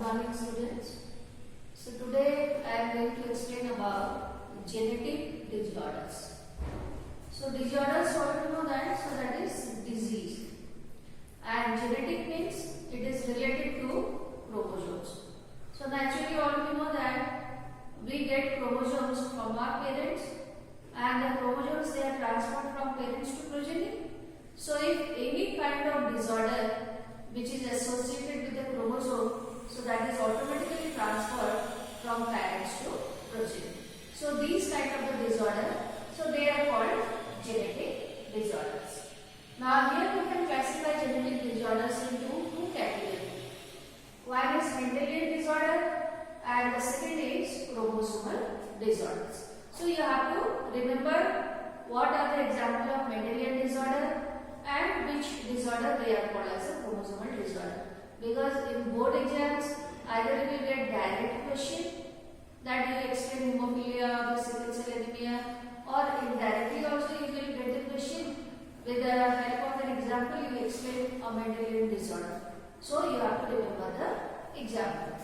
morning students. So today I am going to explain about genetic disorders. So disorders, all you know that, so that is disease. And genetic means it is related to chromosomes. So naturally all of you know that we get chromosomes from our parents, and the chromosomes they are transferred from parents to progeny. So if any kind of disorder which is associated with the chromosome, so that is automatically transferred from parents to progeny. So these kind of the disorder, so they are called genetic disorders. Now here we can classify genetic disorders into two categories. One is Mendelian disorder and the second is chromosomal disorders. So you have to remember what are the examples of Mendelian disorder and which disorder they are called as a chromosomal disorder. Because in board exams, either you will get direct question that you explain hemophilia or sickle cell anemia, or indirectly also you will get the question with the help of an example you explain a Mendelian disorder. So you have to remember the example.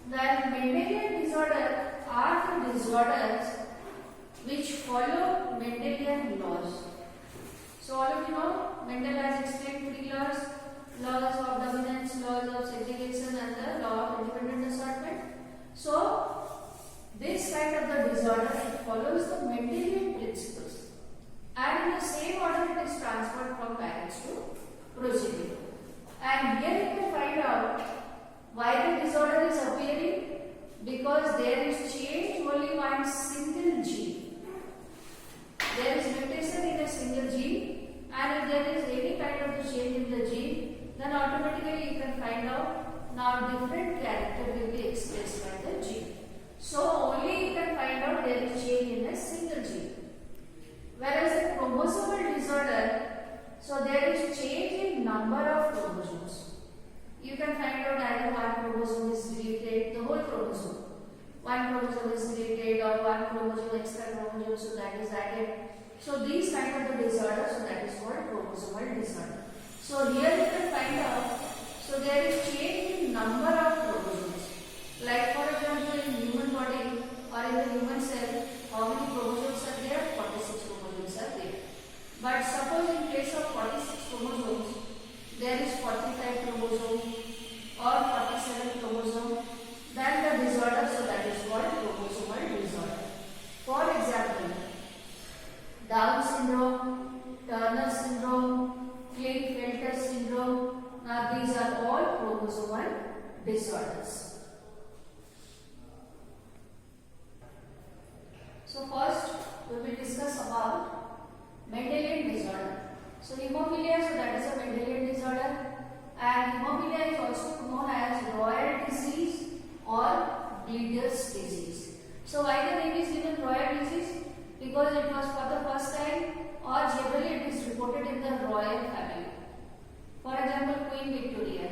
The Mendelian disorder are the disorders which follow Mendelian laws. So all of you know, Mendel has explained three laws: laws of dominance, laws of segregation, and the law of independent assortment. So this kind of the disorder, it follows the Mendelian principles, and in the same order it is transferred from parents to progeny. And here you can find out why the disorder is appearing, because there is change only one single gene. There is mutation in a single gene, and if there is any kind of the change in the gene, then automatically you can find out now different character will be expressed by the gene. So only you can find out there is change in a single gene. Whereas the chromosomal disorder, so there is change in number of chromosomes. You can find out either one chromosome is deleted, the whole chromosome. One chromosome is deleted or one chromosome extra chromosome, so that is added. So these kind of the disorders, so that is called chromosomal disorder. So here you can find out, so there is change in number of chromosomes. Like for example in human body or in the human cell, how many chromosomes are there? 46 chromosomes are there. But suppose in case of 46 chromosomes, there is 45 chromosome or 47 chromosome, then the disorder, so that is called chromosomal disorder. For example, Down syndrome, Turner syndrome, Klinefelter syndrome, now these are all chromosomal disorders. So first we will discuss about Mendelian disorder. So hemophilia, so that is a Mendelian disorder, and hemophilia is also known as royal disease or bleeder's disease. So why the name is given royal disease? Because it was for the first time, or generally it is reported in the royal family. For example, Queen Victoria.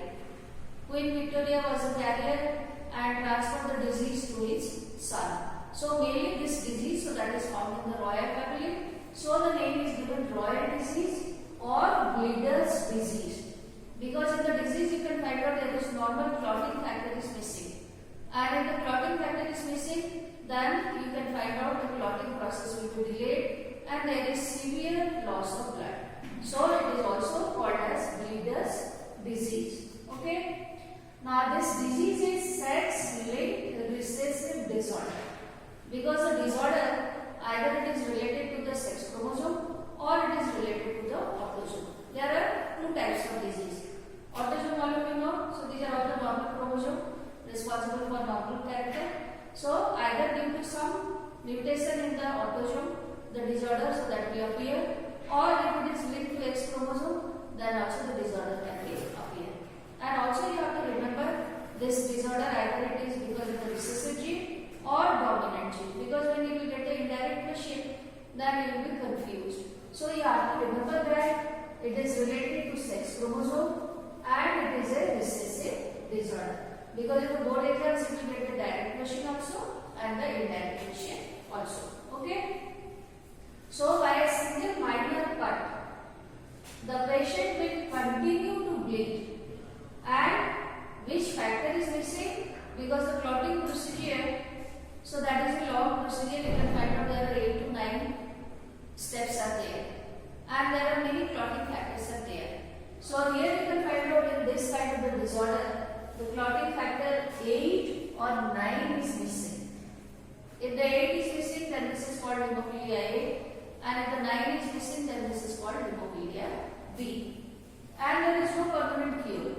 Queen Victoria was a carrier and transferred the disease to its son. So mainly this disease, so that is found in the royal family. So the name is given royal disease or bleeder's disease. Because in the disease you can find out there is normal clotting factor is missing. And if the clotting factor is missing, then you can find out the clotting process will be delayed and there is severe loss of blood. So it is also called as bleeder's disease. Okay. Now this disease is sex-linked recessive disorder. Because the disorder, either it is related to the sex chromosome or it is related to the autosome. There are two types of disease. Autosome, all of you know, so these are all the normal chromosome responsible for normal character. So either due to some mutation in the autosome, the disorder, so that will appear, or if it is linked to X chromosome, then also the disorder can be appear. And also you have to remember this disorder, either it is because of the recessive gene or dominant gene. Because when you will get an indirect question, then you will be confused. So you have to remember that it is related to sex chromosome and it is a recessive disorder. Because in the board exams you will get the direct question also and the indirect question also. Okay. So by a single minor cut, the patient will continue to bleed and Which factor is missing? Because the clotting procedure, so that is a long procedure. You can find out there are 8 to 9 steps are there, and there are many clotting factors are there. So here you can find out in this kind of the disorder, the clotting factor 8 or 9 is missing. If the 8 is missing, then this is called hemophilia A, and if the 9 is missing, then this is called hemophilia B. And there is no permanent cure.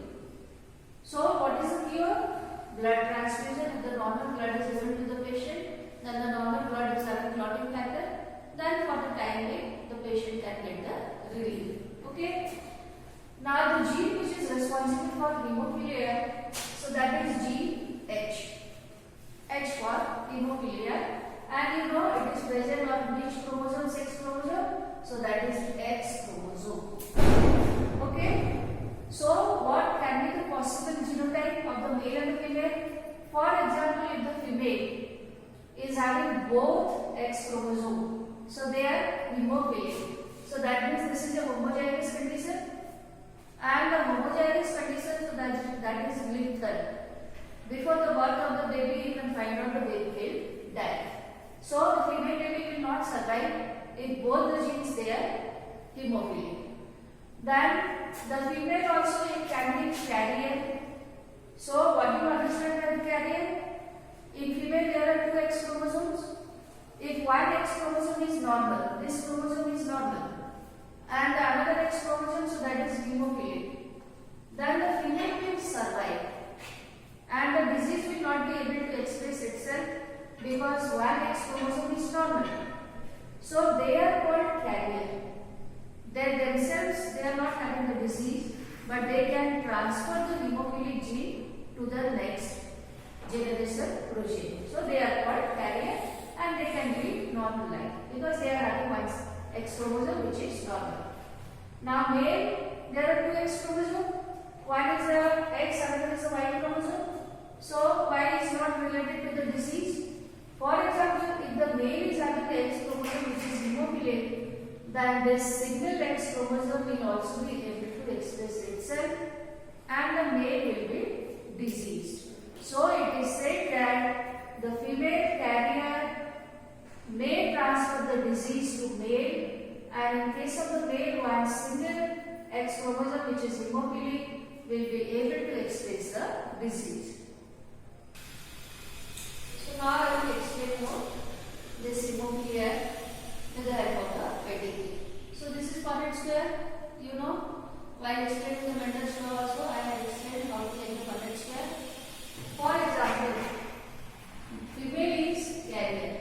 So what is the cure? Blood transfusion. If the normal blood is given to the patient, then the normal blood is having clotting factor, then for the time being the patient can get the relief. Okay. Now the gene which is responsible for hemophilia, so that is gene H. H for hemophilia, and you know it is present on which chromosome? Sex chromosome. So that is X chromosome. Okay. So what can be the possible genotype of the male and the female? For example, if the female is having both X chromosome, so they are hemophilic. So that means this is a homozygous condition, and the homozygous condition, so that is lethal. Before the birth of the baby, you can find out the baby will die. So the female baby will not survive if both the genes they are hemophilic. Then the female also it can be carrier. So what do you understand by the carrier? In female there are 2 X chromosomes. If one X chromosome is normal, this chromosome is normal, and the another X chromosome, so that is hemophilic, then the female will survive, and the disease will not be able to express itself because one X chromosome is normal. So they are called carrier. They themselves they are not having the disease, but they can transfer the hemophilic gene to the next generation progeny. So they are called carrier, and they can be normal life because they are having one X chromosome which is normal. Now male, there are 2 X chromosomes. One is a X, another is a Y chromosome. So Y is not related to the disease. For example, if the male is having the X chromosome which is hemophilic, then this single X chromosome will also be able to express itself, and the male will be diseased. So it is said that the female carrier may transfer the disease to male, and in case of the male, one single X chromosome which is hemophilic will be able to express the disease. So now I will explain more this hemophilia with the help of the pedigree. So this is Punnett square. You know, while explaining the Mendel's law also, I have explained how to take the Punnett square. For example, female is carrier.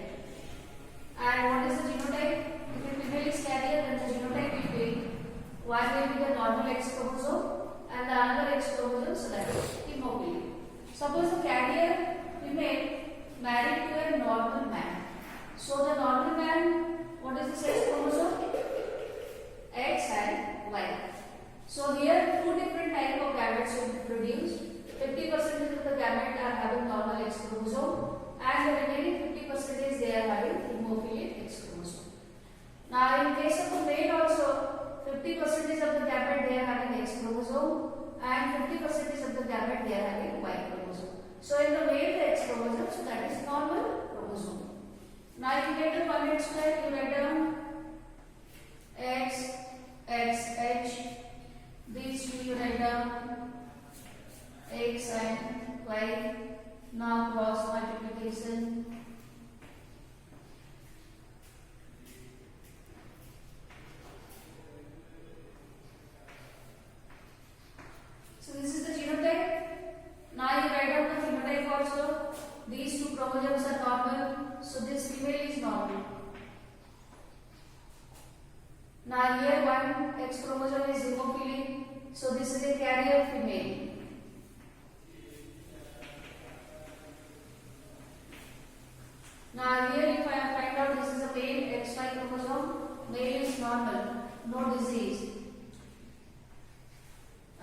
And what is the genotype? If a female is carrier, then the genotype will be one will be the normal X chromosome and the another X chromosome, so that is hemophilic. Suppose the carrier female married to a normal man. So the normal man, what is the sex chromosome? X and Y. So here 2 different type of gametes will be produced. 50% of the gametes are having normal X chromosome, and the remaining 50% they are having hemophilic X chromosome. Now in case of the male also, 50% of the gamete they are having X chromosome, and 50% of the gamete they are having Y chromosome. So in the male the X chromosome, so that is normal chromosome. Now if you get the Punnett square, you write down X, X, H. These two you write down X and Y. Now cross multiplication. So this is the genotype. Now you write down the phenotype also. These 2 chromosomes are normal, so this female is normal. Now here one X chromosome is hemophilic, so this is a carrier female. Now here if I find out this is a male XY chromosome, male is normal, no disease.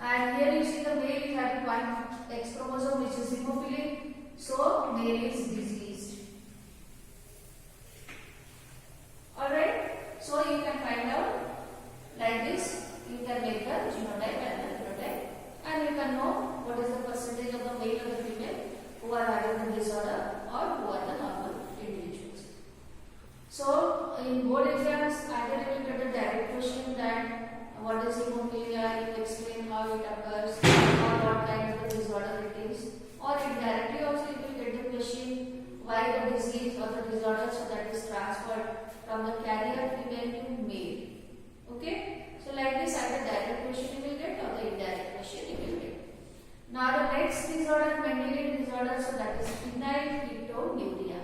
And here you see the male is having one X chromosome which is hemophilic, so male is diseased. Alright, so you can find out like this, you can make the genotype and the phenotype, and you can know what is the percentage of babies. Or indirectly also you will get the question why the disease or the disorder, so that is transferred from the carrier female to male. Okay. So like this, either direct question you will get or the indirect question you will get. Now the next disorder, Mendelian disorder, so that is phenylketonuria.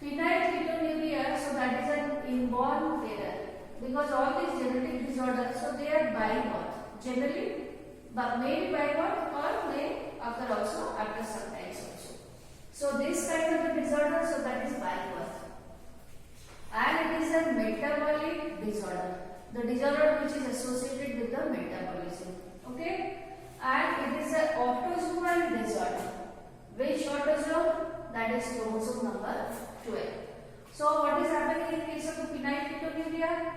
Phenylketonuria, so that is an inborn error, because all these genetic disorders, so they are by birth. Generally, but maybe by birth or may occur also after some times also. So this kind of a disorder, so that is by birth. And it is a metabolic disorder. The disorder which is associated with the metabolism. Okay? And it is an autosomal disorder. Which autosome? That is chromosome number 12. So what is happening in case of the phenylketonuria?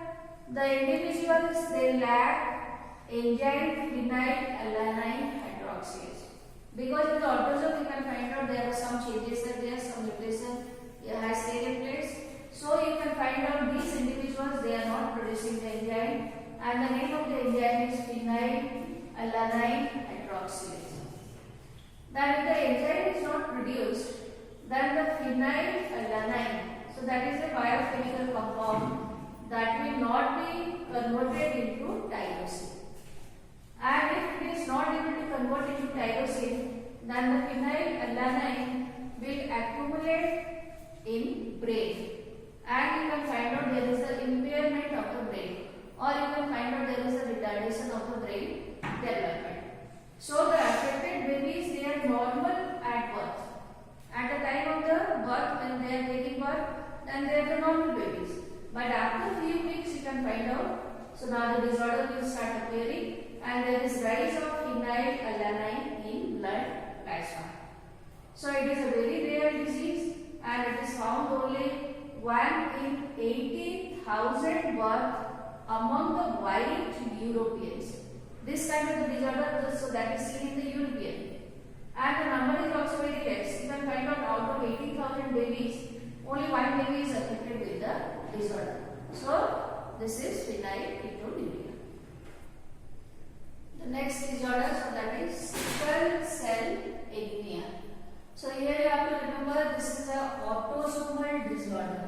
The individuals, they lack enzyme phenylalanine hydroxylase. Because in the autosome you can find out there are some changes are there, some mutation has taken place. So you can find out these individuals, they are not producing the enzyme, and the name of the enzyme is phenylalanine hydroxylase. Then if the enzyme is not produced, then the phenylalanine, so that is a biochemical compound that will not be converted into tyrosine. And if it is not able to convert into tyrosine, then the phenylalanine will accumulate in brain. And you can find out there is the impairment of the brain, or you can find out there is a retardation of the brain development. So the affected babies, they are normal at birth. At the time of the birth, when they are taking birth, then they are the normal babies. But after few weeks, you can find out. So now the disorder will start appearing, and there is rise of phenylalanine in blood plasma. So it is a very rare disease, and it is found only 1 in 80,000 birth among the white Europeans. This kind of disorder, so that is seen in the European. And the number is also very less. You can find out of 80,000 babies, only one baby is affected with the disorder. So this is phenylketonuria. The next disorder, so that is sickle cell anemia. So here you have to remember, this is a autosomal disorder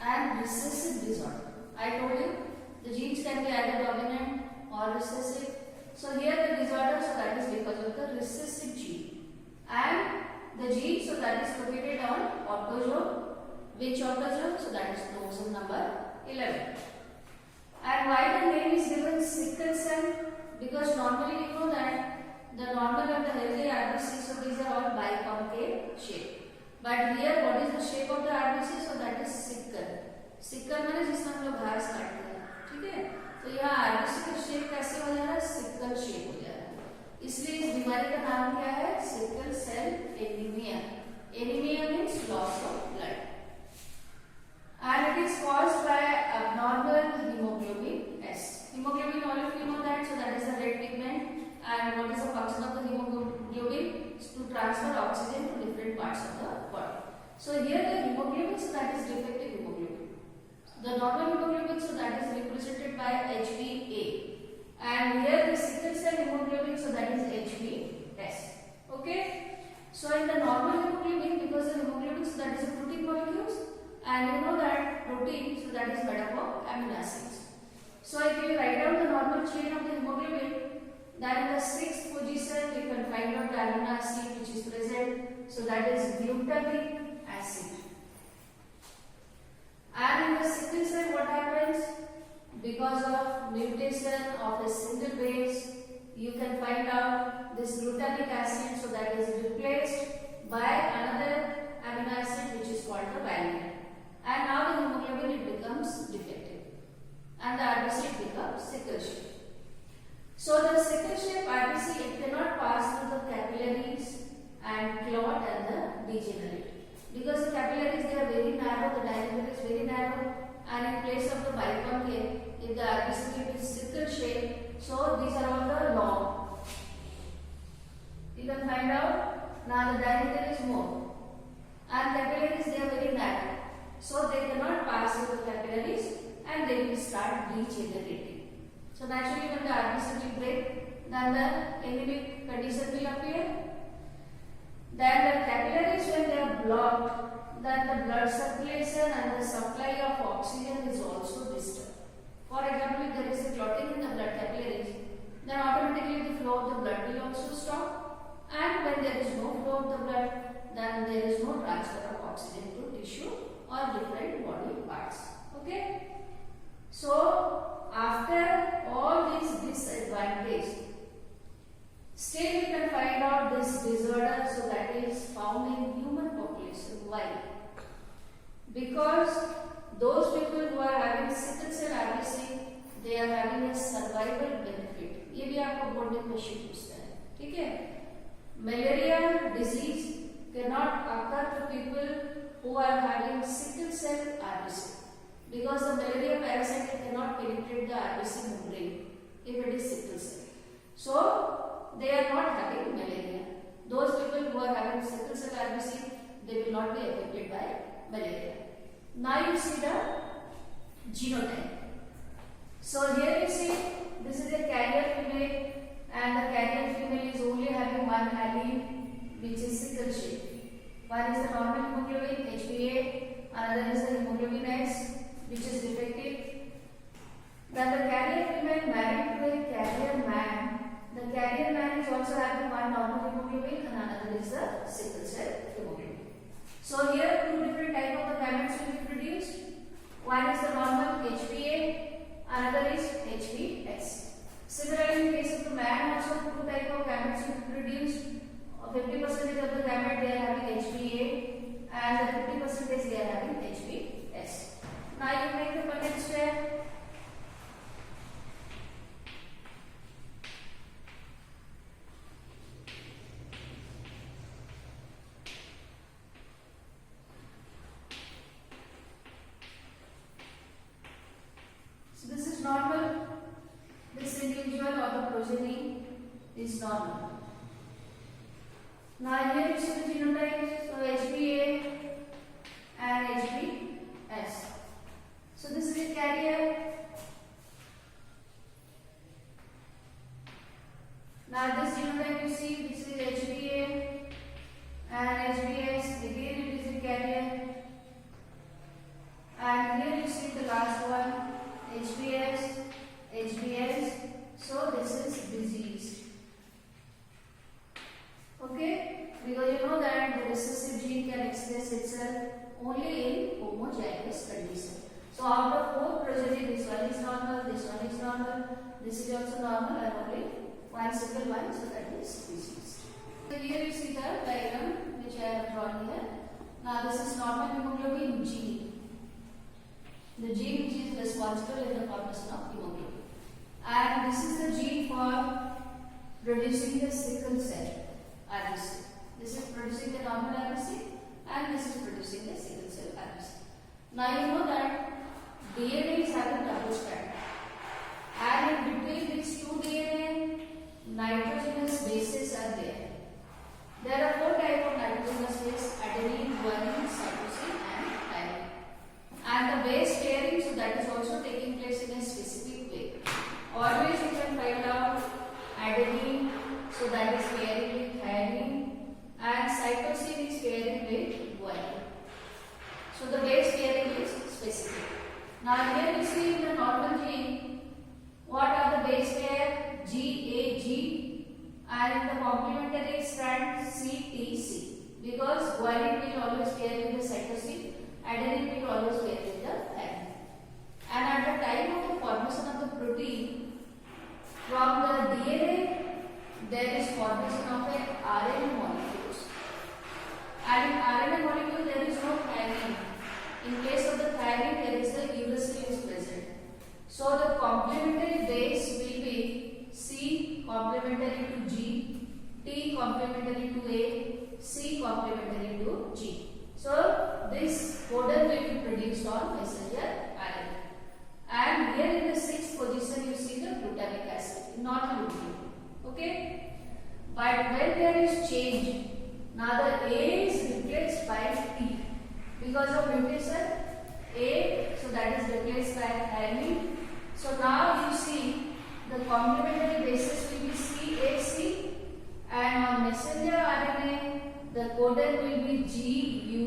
and recessive disorder. I told you the genes can be either dominant or recessive. So here the disorder, so that is because of the recessive gene, and the gene, so that is located on autosome. Which autosome? So that is chromosome number 11. And why the name is given sickle cell? Because normally you know that the normal and the healthy RBC, so these are all biconcave shape. But here what is the shape of the RBC? So that is sickle. Sickle मैंने जिसमें हम लोग घास काटते हैं, ठीक है? तो यहाँ आरबीसी का शेप कैसे हो जा रहा है? सिक्कल शेप हो जा रहा है. इसलिए इस बीमारी का नाम क्या है? Sickle cell anaemia. Anaemia means loss of blood, and it is caused by abnormal hemoglobin S. Hemoglobin, all of you know that, so that is the red pigment. And what is the function of the hemoglobin? To transfer oxygen to different parts of the body. So here the hemoglobin, so that is defective hemoglobin. The normal hemoglobin, so that is represented by HbA. And here the sickle cell hemoglobin, so that is HbS. Okay? So in the normal hemoglobin, because the hemoglobin, so that is a protein molecules, and you know that protein, so that is made up of amino acids. So if you write down the normal chain of the hemoglobin, then in the 6th position you can find out the amino acid which is present, so that is glutamic acid. And in the sickle cell, what happens? Because of mutation of a single base, you can find out this glutamic acid, so that is replaced by another amino acid which is called the valine. And now the hemoglobin, it becomes defective, and the RBC becomes sickle shape. So the sickle shape RBC, it cannot pass through the capillaries and clot and the degenerate. Because the capillaries, they are very narrow, the diameter is very narrow, and in place of the biconcave, if the RBC is sickle shape, so these are all the long. You can find out now the diameter is more, and capillaries, they are very narrow, so they cannot pass through the capillaries and they will start degenerating. So naturally when the RBC will break, then the anemic condition will appear, blocked, then the blood circulation and the supply of oxygen is also disturbed. For example, if there is a clotting in the blood capillaries, then automatically the flow of the blood will also stop. And when there is no flow of the blood, then there is no transfer of oxygen to tissue or different body parts. Okay? So, after all these disadvantages, still you can find out this disorder, so that is found in human population. Why? Because those people who are having sickle cell RBC, they are having a survival benefit. ये भी आपको board में question पूछता है, ठीक है? Malaria disease cannot occur to people who are having sickle cell RBC because the malaria parasite cannot penetrate the RBC membrane if it is sickle cell. So they are not having malaria. Those people who are having sickle cell RBC, they will not be affected by malaria. Now you see the genotype. So here you see this is a carrier female, and the carrier female is only having one allele which is sickle shape. One is the normal hemoglobin HbA, another is the hemoglobin S which is defective. Then the carrier female married to a carrier man. The carrier man is also having one normal hemoglobin and another is the sickle cell hemoglobin. So here two different types of the gametes will be produced. One is the normal HbA, another is HbS. Similarly, in case of the man also two types of gametes will be produced. 50% of the gamete they are having HbA and the 50% they are having HbS. Now you make the Punnett square. So this is normal. This individual or the progeny is normal. Now here you see the genotype, so HbA and HbS. So this is a carrier. Now this genotype you see, this is HbA and HbS, again it is a carrier. And here you see the last one, HbS, HbS, so this is diseased. Okay, because you know that the recessive gene can express itself only in homozygous condition. So out of four progeny, this one is normal, this one is normal, this is also normal, and only one single one, so that is diseased. So here you see the diagram which I have drawn here. Now this is normal hemoglobin gene. The gene which is responsible in the formation of hemoglobin. And this is the gene for producing the sickle cell RBC. This is producing the normal RBC and this is producing the sickle cell RBC. Now you know that DNA is having double strand, and in between these two DNA, nitrogenous bases are there. There are four types of nitrogenous bases: adenine, guanine, cytosine, and thymine. And the base pairing, so that is also taking place in a specific way. Always you can find out adenine, so that is pairing with thymine, and cytosine is pairing with guanine. So the base pairing is specific. Now here you see in the normal gene, what are the base pair? GAG, and in the complementary strand CTC, because guanine will always pair with the cytosine, adenine will always pair with the thymine. And at the time of the formation of the protein, from the DNA, there is formation of a RNA molecules. And in RNA molecule, there is no thymine. In case of the thymine, there is the uracil is present. So the complementary base will be C complementary to G, T complementary to A, C complementary to G. So this codon will be produced on messenger RNA. And here in the sixth position you see the glutamic acid, not gluten. Okay? But when there is change, now the A is replaced by T. Because of mutation, A, so that is replaced by thymine. So now you see the complementary bases will be CAC, and on messenger RNA the codon will be GU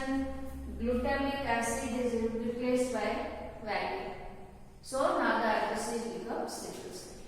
reaction glutamic acid is replaced by valine. So now the address becomes sickle cell.